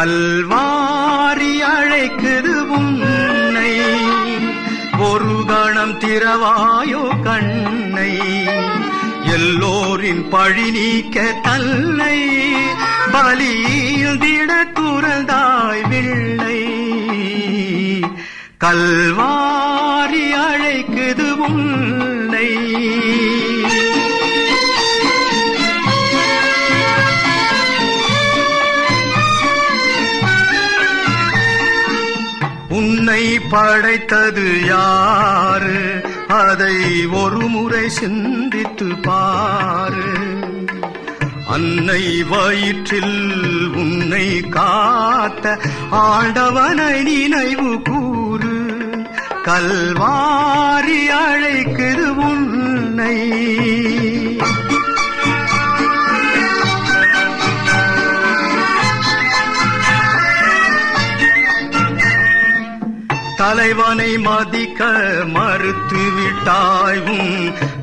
கல்வாரி அழைக்குது உன்னை, ஒரு கணம் திறவாயோ கண்ணை, எல்லோரின் பழி நீக்க தன்னை பலியில் திட துறந்தாய் வில்லை. கல்வாரி அழைக்குது உன்னை. உன்னை படைத்தது யாரு, அதை ஒரு முறை சிந்தித்து பாரு. அன்னை வயிற்றில் உன்னை காத்த ஆண்டவனை நினைவு கூறு. கல்வாரி அழைக்குது உன்னை. தலைவனை மதிக்க மறுத்து விட்டாயும்,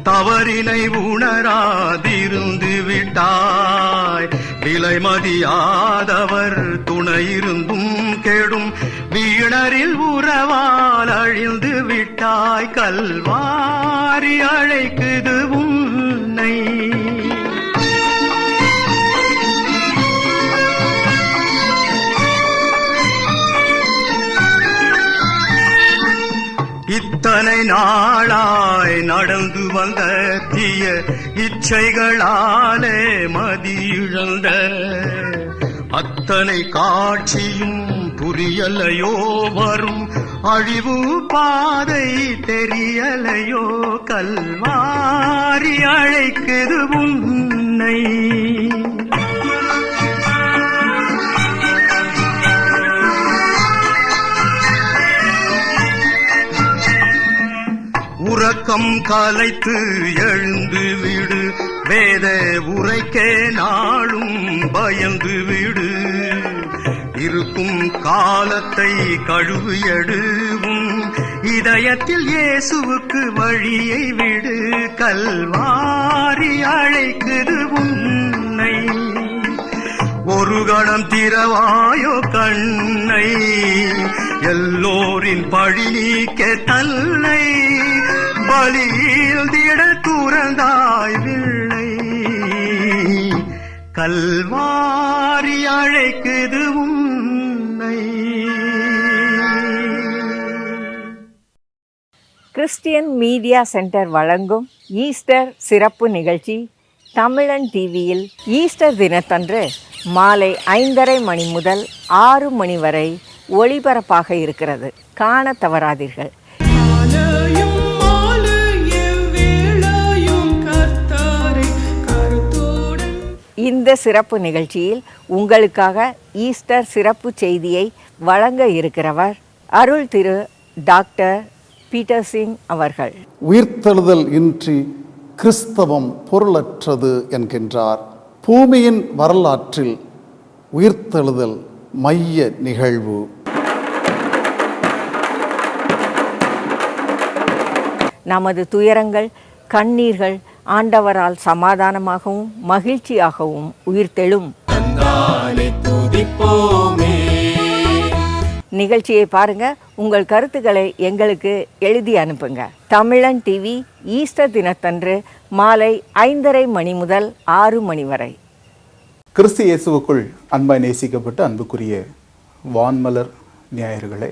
தவறினை உணராதிருந்து விட்டாய். விலை மதியாதவர் துணையிருந்தும் கெடும், வீணரில் உறவால் அழிந்து விட்டாய். கல்வாரி அழைக்குது உன்னை. இத்தனை நாளாய் நடந்து வந்த தீய இச்சைகளாலே மதியிழந்த அத்தனை காட்சியும் புரியலையோ, வரும் அழிவு பாதை தெரியலையோ. கல்வாரி அழைக்குது உன்னை. உறக்கம் கலைத்து எழுந்து விடு, வேத உரைக்கே நாளும் பயந்து விடு. இருக்கும் காலத்தை கழுவு எடுவும், இதயத்தில் இயேசுவுக்கு வழியை விடு. கல்வாரி அழைக்குது உன்னை. ஒரு கணம் திறவாயோ கண்ணை, எல்லோரின் பழி நீக்க தன்னை பலியில் திட துறந்தாய் வில்லை. கல்வாரி அழைக்குது உன்னை. கிறிஸ்டியன் மீடியா சென்டர் வழங்கும் ஈஸ்டர் சிறப்பு நிகழ்ச்சி தமிழன் டிவியில் ஈஸ்டர் தினத்தன்று மாலை 5:30 மணி முதல் 6 மணி வரை ஒளிபரப்பாக இருக்கிறது. காண தவறாதீர்கள். இந்த சிறப்பு நிகழ்ச்சியில் உங்களுக்காக ஈஸ்டர் சிறப்பு செய்தியை வழங்க இருக்கிறவர் அருள் திரு டாக்டர் பீட்டர் சிங் அவர்கள். உயிர்த்தெழுதல் இன்றி கிறிஸ்தவம் பொருளற்றது என்கின்றார். பூமியின் வரலாற்றில் உயிர்த்தெழுதல் மைய நிகழ்வு. நமது துயரங்கள், கண்ணீர்கள் ஆண்டவரால் சமாதானமாகவும் மகிழ்ச்சியாகவும் உயிர்த்தெழும். நிகழ்ச்சியை பாருங்க. உங்கள் கருத்துக்களை எங்களுக்கு எழுதி அனுப்புங்க. தமிழன் டிவி ஈஸ்டர் தினத்தன்று மாலை 5:30 மணி முதல் 6 மணி வரை. கிறிஸ்து இயேசுவுக்குள் அன்பாய் நேசிக்கப்பட்டு அன்புக்குரிய வான்மலர் நேயர்களே,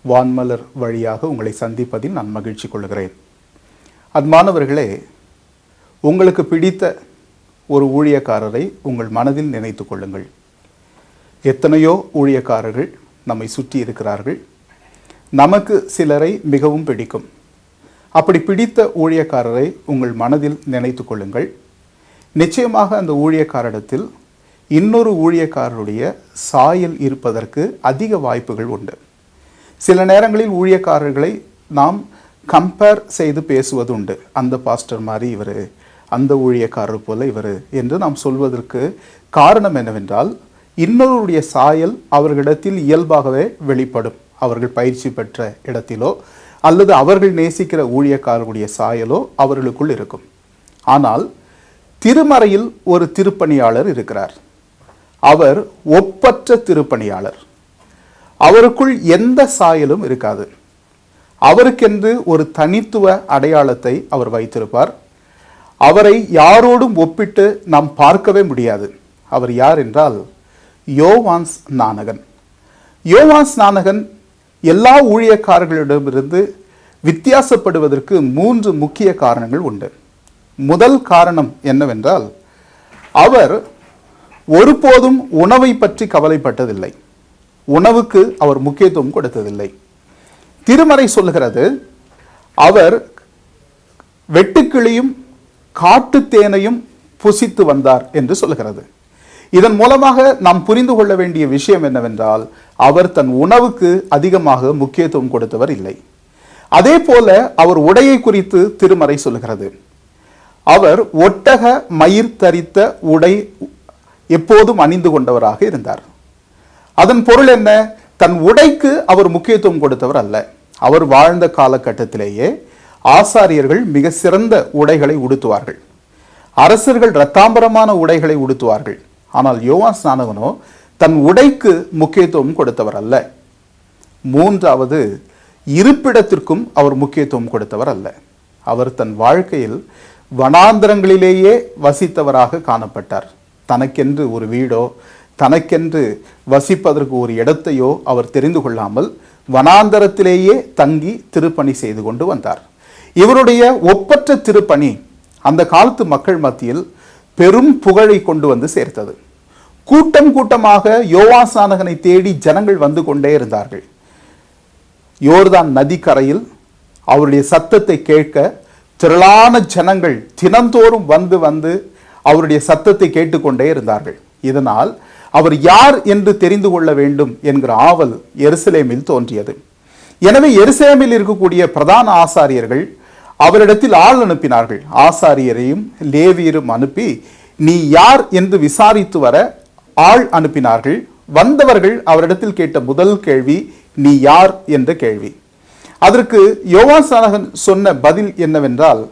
வான்மலர் வழியாக உங்களை சந்திப்பதில் நான் மகிழ்ச்சி கொள்கிறேன். அன்பானவர்களே, உங்களுக்கு பிடித்த ஒரு ஊழியக்காரரை உங்கள் மனதில் நினைத்து கொள்ளுங்கள். எத்தனையோ ஊழியக்காரர்கள் நம்மை சுற்றி இருக்கிறார்கள். நமக்கு சிலரை மிகவும் பிடிக்கும். அப்படி பிடித்த ஊழியக்காரரை உங்கள் மனதில் நினைத்து கொள்ளுங்கள். நிச்சயமாக அந்த ஊழியக்காரிடத்தில் இன்னொரு ஊழியக்காரருடைய சாயல் இருப்பதற்கு அதிக வாய்ப்புகள் உண்டு. சில நேரங்களில் ஊழியக்காரர்களை நாம் கம்பேர் செய்து பேசுவது உண்டு. அந்த பாஸ்டர் மாதிரி இவர், அந்த ஊழியக்காரர் போல இவர் என்று நாம் சொல்வதற்கு காரணம் என்னவென்றால், இன்னொருடைய சாயல் அவர்களிடத்தில் இயல்பாகவே வெளிப்படும். அவர்கள் பயிற்சி பெற்ற இடத்திலோ அல்லது அவர்கள் நேசிக்கிற ஊழியக்காரருடைய சாயலோ அவர்களுக்குள் இருக்கும். ஆனால் திருமறையில் ஒரு திருப்பணியாளர் இருக்கிறார். அவர் ஒப்பற்ற திருப்பணியாளர். அவருக்குள் எந்த சாயலும் இருக்காது. அவருக்கென்று ஒரு தனித்துவ அடையாளத்தை அவர் வைத்திருப்பார். அவரை யாரோடும் ஒப்பிட்டு நாம் பார்க்கவே முடியாது. அவர் யார் என்றால் யோவான் ஸ்நானகன். யோவான் ஸ்நானகன் எல்லா ஊழியக்காரர்களிடமிருந்து வித்தியாசப்படுவதற்கு 3 முக்கிய காரணங்கள் உண்டு. முதல் காரணம் என்னவென்றால், அவர் ஒருபோதும் உணவை பற்றி கவலைப்பட்டதில்லை. உணவுக்கு அவர் முக்கியத்துவம் கொடுத்ததில்லை. திருமறை சொல்லுகிறது, அவர் வெட்டுக்கிளியும் காட்டுத்தேனையும் புசித்து வந்தார் என்று சொல்லுகிறது. இதன் மூலமாக நாம் புரிந்து கொள்ள வேண்டிய விஷயம் என்னவென்றால், அவர் தன் உணவுக்கு அதிகமாக முக்கியத்துவம் கொடுத்தவர் இல்லை. அதே போல அவர் உடையை குறித்து திருமறை சொல்லுகிறது. அவர் ஒட்டக மயிர் தரித்த உடை எப்போதும் அணிந்து கொண்டவராக இருந்தார். அதன் பொருள் என்ன? தன் உடைக்கு அவர் முக்கியத்துவம் கொடுத்தவர் அல்ல. அவர் வாழ்ந்த காலகட்டத்திலேயே ஆசாரியர்கள் மிக சிறந்த உடைகளை உடுத்துவார்கள். அரசர்கள் இரத்தாம்பரமான உடைகளை உடுத்துவார்கள். ஆனால் யோவான் ஸ்நானகனோ தன் உடைக்கு முக்கியத்துவம் கொடுத்தவர் அல்ல. மூன்றாவது, இருப்பிடத்திற்கும் அவர் முக்கியத்துவம் கொடுத்தவர் அல்ல. அவர் தன் வாழ்க்கையில் வனாந்தரங்களிலேயே வசித்தவராக காணப்பட்டார். தனக்கென்று ஒரு வீடோ தனக்கென்று வசிப்பதற்கு ஒரு இடத்தையோ அவர் தெரிந்து கொள்ளாமல் வனாந்தரத்திலேயே தங்கி திருப்பணி செய்து கொண்டு வந்தார். இவருடைய ஒப்பற்ற திருப்பணி அந்த காலத்து மக்கள் மத்தியில் பெரும் புகழை கொண்டு வந்து சேர்த்தது. கூட்டம் கூட்டமாக யோவான் ஸ்நானகனை தேடி ஜனங்கள் வந்து கொண்டே இருந்தார்கள். யோர்தான் நதிக்கரையில் அவருடைய சத்தத்தை கேட்க திரளான ஜனங்கள் தினந்தோறும் வந்து வந்து அவருடைய சத்தத்தை கேட்டுக்கொண்டே இருந்தார்கள். இதனால் அவர் யார் என்று தெரிந்து கொள்ள வேண்டும் என்கிற ஆவல் எருசலேமில் தோன்றியது. எனவே எருசலேமில் இருக்கக்கூடிய பிரதான ஆசாரியர்கள் அவரிடத்தில் ஆள் அனுப்பினார்கள். ஆசாரியரையும் லேவியரும் அனுப்பி நீ யார் என்று விசாரித்து வர ஆள் அனுப்பினார்கள். வந்தவர்கள் அவரிடத்தில் கேட்ட முதல் கேள்வி நீ யார் என்ற கேள்வி. அதற்கு யோவான் ஸ்நானகன் சொன்ன பதில் என்னவென்றால்,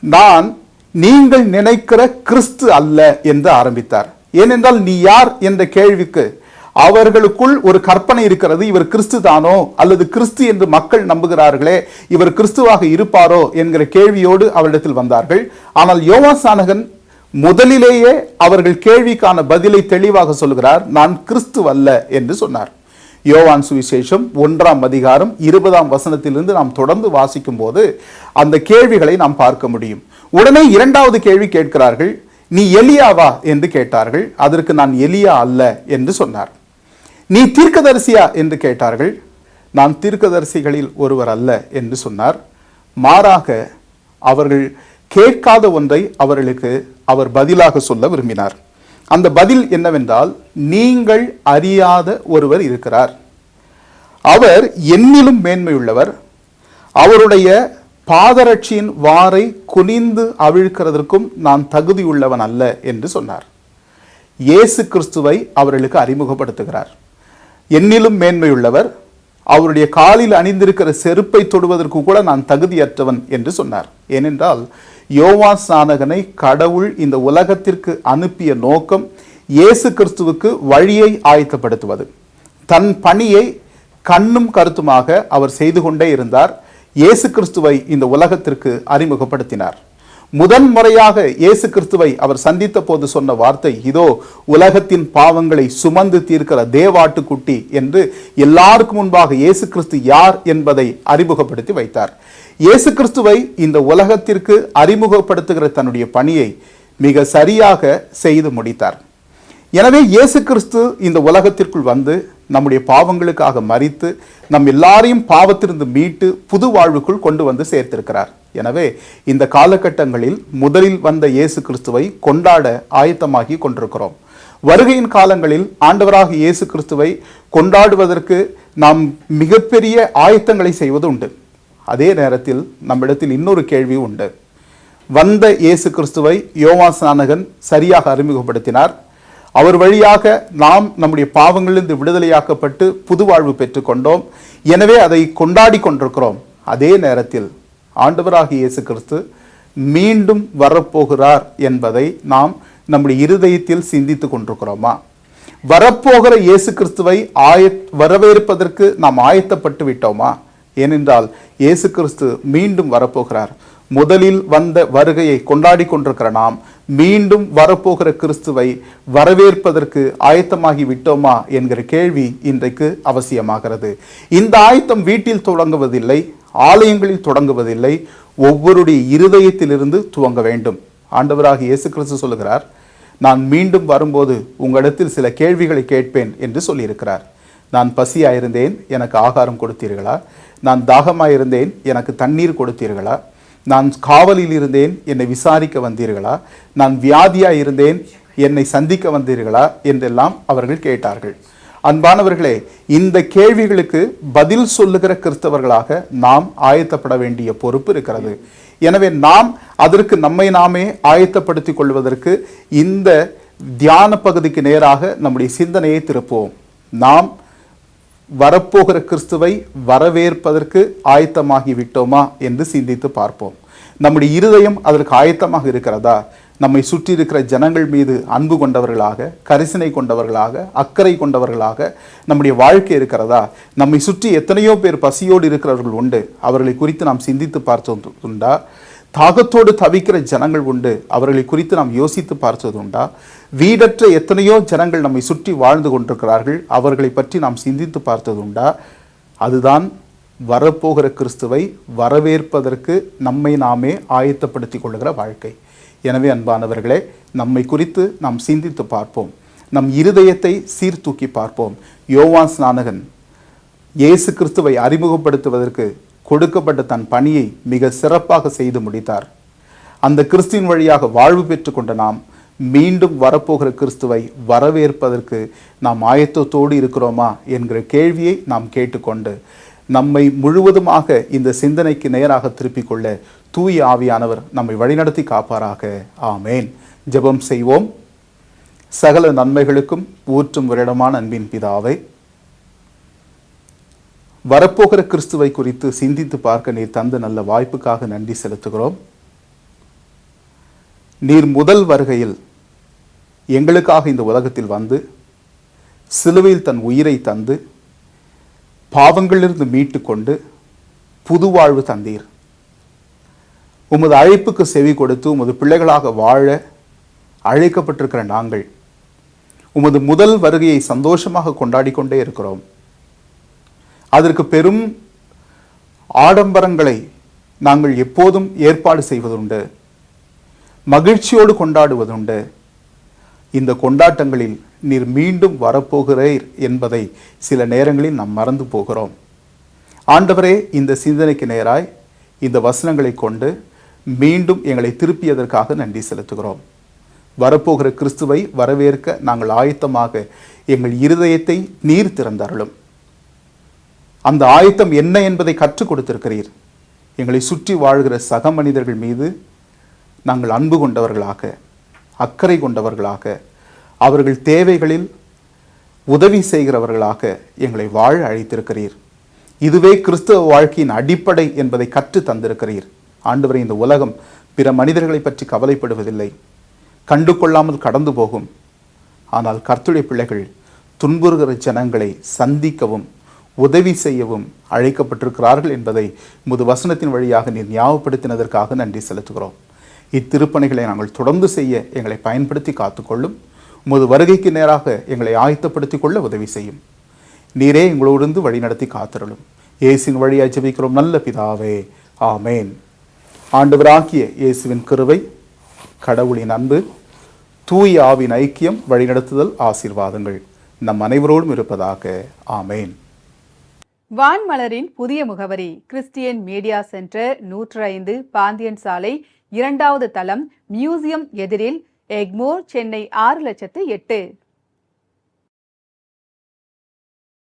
நான் நீங்கள் நினைக்கிற கிறிஸ்து அல்ல என்று ஆரம்பித்தார். ஏனென்றால் நீ யார் என்ற கேள்விக்கு அவர்களுக்குள் ஒரு கற்பனை இருக்கிறது. இவர் கிறிஸ்து தானோ, அல்லது கிறிஸ்து என்று மக்கள் நம்புகிறார்களே, இவர் கிறிஸ்துவாக இருப்பாரோ என்கிற கேள்வியோடு அவரிடத்தில் வந்தார்கள். ஆனால் யோவான் ஸ்நானகன் முதலிலேயே அவர்கள் கேள்விக்கான பதிலை தெளிவாக சொல்கிறார். நான் கிறிஸ்து அல்ல என்று சொன்னார். யோவான் சுவிசேஷம் 1ஆம் அதிகாரம் 20ஆம் வசனத்திலிருந்து நாம் தொடர்ந்து வாசிக்கும் போது அந்த கேள்விகளை நாம் பார்க்க முடியும். உடனே 2வது கேள்வி கேட்கிறார்கள், நீ எலியாவா என்று கேட்டார்கள். அதற்கு நான் எலியா அல்ல என்று சொன்னார். நீ தீர்க்கதரிசியா என்று கேட்டார்கள். நான் தீர்க்கதரிசிகளில் ஒருவர் அல்ல என்று சொன்னார். மாறாக அவர்கள் கேட்காத ஒன்றை அவர்களுக்கு அவர் பதிலாக சொல்ல விரும்பினார். அந்த பதில் என்னவென்றால், நீங்கள் அறியாத ஒருவர் இருக்கிறார். அவர் என்னிலும் மேன்மையுள்ளவர். அவருடைய பாதரட்சியின் வாரை குனிந்து அவிழ்க்கிறதற்கும் நான் தகுதியுள்ளவன் அல்ல என்று சொன்னார். இயேசு கிறிஸ்துவை அவர்களுக்கு அறிமுகப்படுத்துகிறார். என்னிலும் மேன்மையுள்ளவர், அவருடைய காலில் அணிந்திருக்கிற செருப்பை தொடுவதற்கு கூட நான் தகுதியற்றவன் என்று சொன்னார். ஏனென்றால் யோவான் ஸ்நானகனை கடவுள் இந்த உலகத்திற்கு அனுப்பிய நோக்கம் இயேசு கிறிஸ்துவுக்கு வழியை ஆயத்தப்படுத்துவது. தன் பணியை கண்ணும் கருத்துமாக அவர் செய்து கொண்டே இருந்தார். இயேசு கிறிஸ்துவை இந்த உலகத்திற்கு அறிமுகப்படுத்தினார். முதன்முறையாக இயேசு கிறிஸ்துவை அவர் சந்தித்த போது சொன்ன வார்த்தை, இதோ உலகத்தின் பாவங்களை சுமந்து தீர்க்கிற தேவாட்டுக்குட்டி என்று எல்லாருக்கும் முன்பாக இயேசு கிறிஸ்து யார் என்பதை அறிமுகப்படுத்தி வைத்தார். இயேசு கிறிஸ்துவை இந்த உலகத்திற்கு அறிமுகப்படுத்துகிற தன்னுடைய பணியை மிக சரியாக செய்து முடித்தார். எனவே இயேசு கிறிஸ்து இந்த உலகத்திற்குள் வந்து நம்முடைய பாவங்களுக்காக மரித்து நம் எல்லாரையும் பாவத்திலிருந்து மீட்டு புது வாழ்வுக்குள் கொண்டு வந்து சேர்த்திருக்கிறார். எனவே இந்த காலகட்டங்களில் முதலில் வந்த இயேசு கிறிஸ்துவை கொண்டாட ஆயத்தமாகி கொண்டிருக்கிறோம். வருகையின் காலங்களில் ஆண்டவராக இயேசு கிறிஸ்துவை கொண்டாடுவதற்கு நாம் மிகப்பெரிய ஆயத்தங்களை செய்வது உண்டு. அதே நேரத்தில் நம்மிடத்தில் இன்னொரு கேள்வி உண்டு. வந்த இயேசு கிறிஸ்துவை யோவான் ஸ்நானகன் சரியாக அறிமுகப்படுத்தினார். அவர் வழியாக நாம் நம்முடைய பாவங்களிலிருந்து விடுதலையாக்கப்பட்டு புது வாழ்வு பெற்றுக்கொண்டோம். எனவே அதை கொண்டாடி கொண்டிருக்கிறோம். அதே நேரத்தில் ஆண்டவராகிய இயேசு கிறிஸ்து மீண்டும் வரப்போகிறார் என்பதை நாம் நம்முடைய இருதயத்தில் சிந்தித்து கொண்டிருக்கிறோமா? வரப்போகிற இயேசு கிறிஸ்துவை வரவேற்பதற்கு நாம் ஆயத்தப்பட்டு விட்டோமா? ஏனென்றால் இயேசு கிறிஸ்து மீண்டும் வரப்போகிறார். முதலில் வந்த வருகையை கொண்டாடி கொண்டிருக்கிற நாம் மீண்டும் வரப்போகிற கிறிஸ்துவை வரவேற்பதற்கு ஆயத்தமாகி விட்டோமா என்கிற கேள்வி இன்றைக்கு அவசியமாகிறது. இந்த ஆயத்தம் வீட்டில் தொடங்குவதில்லை, ஆலயங்களில் தொடங்குவதில்லை, ஒவ்வொருடைய இருதயத்திலிருந்து துவங்க வேண்டும். ஆண்டவராகிய இயேசு கிறிஸ்து சொல்லுகிறார், நான் மீண்டும் வரும்போது உங்களிடத்தில் சில கேள்விகளை கேட்பேன் என்று சொல்லியிருக்கிறார். நான் பசியாயிருந்தேன், எனக்கு ஆகாரம் கொடுத்தீர்களா? நான் தாகமாயிருந்தேன், எனக்கு தண்ணீர் கொடுத்தீர்களா? நான் காவலில் இருந்தேன், என்னை விசாரிக்க வந்தீர்களா? நான் வியாதியாய் இருந்தேன், என்னை சந்திக்க வந்தீர்களா? என்றெல்லாம் அவர்கள் கேட்டார்கள். அன்பானவர்களே, இந்த கேள்விகளுக்கு பதில் சொல்லுகிற கிறிஸ்தவர்களாக நாம் ஆயத்தப்பட வேண்டிய பொறுப்பு இருக்கிறது. எனவே நாம் அதற்கு நம்மை நாமே ஆயத்தப்படுத்திக் கொள்வதற்கு இந்த தியான பகுதிக்கு நேராக நம்முடைய சிந்தனையை திருப்புவோம். நாம் வரப்போகிற கிறிஸ்துவை வரவேற்பதற்கு ஆயத்தமாகி விட்டோமா என்று சிந்தித்து பார்ப்போம். நம்முடைய இருதயம் அதற்கு ஆயத்தமாக இருக்கிறதா? நம்மை சுற்றி இருக்கிற ஜனங்கள் மீது அன்பு கொண்டவர்களாக, கரிசனை கொண்டவர்களாக, அக்கறை கொண்டவர்களாக நம்முடைய வாழ்க்கை இருக்கிறதா? நம்மை சுற்றி எத்தனையோ பேர் பசியோடு இருக்கிறவர்கள் உண்டு, அவர்களை குறித்து நாம் சிந்தித்து பார்த்தது உண்டா? தாகத்தோடு தவிக்கிற ஜனங்கள் உண்டு, அவர்களை குறித்து நாம் யோசித்து பார்த்தது உண்டா? வீடற்ற எத்தனையோ ஜனங்கள் நம்மை சுற்றி வாழ்ந்து கொண்டிருக்கிறார்கள், அவர்களை பற்றி நாம் சிந்தித்து பார்த்தது உண்டா? அதுதான் வரப்போகிற கிறிஸ்துவை வரவேற்பதற்கு நம்மை நாமே ஆயத்தப்படுத்திக் கொள்ளுகிற வாழ்க்கை. எனவே அன்பானவர்களே, நம்மை குறித்து நாம் சிந்தித்து பார்ப்போம், நம் இருதயத்தை சீர்தூக்கி பார்ப்போம். யோவான் ஸ்நானகன் இயேசு கிறிஸ்துவை அறிமுகப்படுத்துவதற்கு கொடுக்கப்பட்ட தன் பணியை மிக சிறப்பாக செய்து முடித்தார். அந்த கிறிஸ்துவின் வழியாக வாழ்வு பெற்று கொண்ட நாம் மீண்டும் வரப்போகிற கிறிஸ்துவை வரவேற்பதற்கு நாம் ஆயத்தத்தோடு இருக்கிறோமா என்கிற கேள்வியை நாம் கேட்டுக்கொண்டு நம்மை முழுவதுமாக இந்த சிந்தனைக்கு நேராக திருப்பிக் கொள்ள தூய ஆவியானவர் நம்மை வழிநடத்தி காப்பாராக. ஆமேன். ஜெபம் செய்வோம். சகல நன்மைகளுக்கும் ஊற்றும் விரடமான அன்பின் பிதாவை, வரப்போகிற கிறிஸ்துவை குறித்து சிந்தித்து பார்க்க நீர் தந்த நல்ல வாய்ப்புக்காக நன்றி செலுத்துகிறோம். நீர் முதல் வருகையில் எங்களுக்காக இந்த உலகத்தில் வந்து சிலுவையில் தன் உயிரை தந்து பாவங்களிலிருந்து மீட்டு கொண்டு புது வாழ்வு தந்தீர். உமது அழைப்புக்கு செவி கொடுத்து உமது பிள்ளைகளாக வாழ அழைக்கப்பட்டிருக்கிற நாங்கள் உமது முதல் வருகையை சந்தோஷமாக கொண்டாடி கொண்டே இருக்கிறோம். அதற்கு பெரும் ஆடம்பரங்களை நாங்கள் எப்போதும் ஏற்பாடு செய்வதுண்டு, மகிழ்ச்சியோடு கொண்டாடுவதுண்டு. இந்த கொண்டாட்டங்களில் நீர் மீண்டும் வரப்போகிறீர் என்பதை சில நேரங்களில் நாம் மறந்து போகிறோம். ஆண்டவரே, இந்த சிந்தனைக்கு நேராய் இந்த வசனங்களை கொண்டு மீண்டும் எங்களை திருப்பியதற்காக நன்றி செலுத்துகிறோம். வரப்போகிற கிறிஸ்துவை வரவேற்க நாங்கள் ஆயத்தமாக எங்கள் இருதயத்தை நீர் திறந்தருளும். அந்த ஆயத்தம் என்ன என்பதை கற்றுக் கொடுத்திருக்கிறீர். எங்களை சுற்றி வாழ்கிற சக மனிதர்கள் மீது நாங்கள் அன்பு கொண்டவர்களாக, அக்கறை கொண்டவர்களாக, அவர்கள் தேவைகளில் உதவி செய்கிறவர்களாக எங்களை வாழ அழைத்திருக்கிறீர். இதுவே கிறிஸ்தவ வாழ்க்கையின் அடிப்படை என்பதை கற்று தந்திருக்கிறீர். ஆண்டவரே, இந்த உலகம் பிற மனிதர்களை பற்றி கவலைப்படுவதில்லை, கண்டு கொள்ளாமல் கடந்து போகும். ஆனால் கர்த்தருடைய பிள்ளைகள் துன்புறுகிற ஜனங்களை சந்திக்கவும் உதவி செய்யவும் அழைக்கப்பட்டிருக்கிறார்கள் என்பதை உமது வசனத்தின் வழியாக நீர் ஞாபகப்படுத்தினதற்காக நன்றி செலுத்துகிறோம். இத்திருப்பணிகளை நாங்கள் தொடர்ந்து செய்ய எங்களை பயன்படுத்தி காத்துக்கொள்ளும். உமது வருகைக்கு நேராக எங்களை ஆயத்தப்படுத்திக் கொள்ள உதவி செய்யும். நீரே எங்களோடு வழிநடத்தி காத்திரலும். இயேசுவின் வழியாய் ஜெபிக்கிறோம் நல்ல பிதாவே, ஆமேன். ஆண்டவராகிய இயேசுவின் கிருபை, கடவுளின் அன்பு, தூய ஆவின் ஐக்கியம், வழிநடத்துதல், ஆசீர்வாதங்கள் நம் அனைவரோடும் இருப்பதாக. ஆமேன். வான்மலரின் புதிய முகவரி கிறிஸ்டியன் மீடியா சென்டர், 105 பாந்தியன் சாலை, 2வது தளம், மியூசியம் எதிரில், எக்மோர், சென்னை 6,08,000.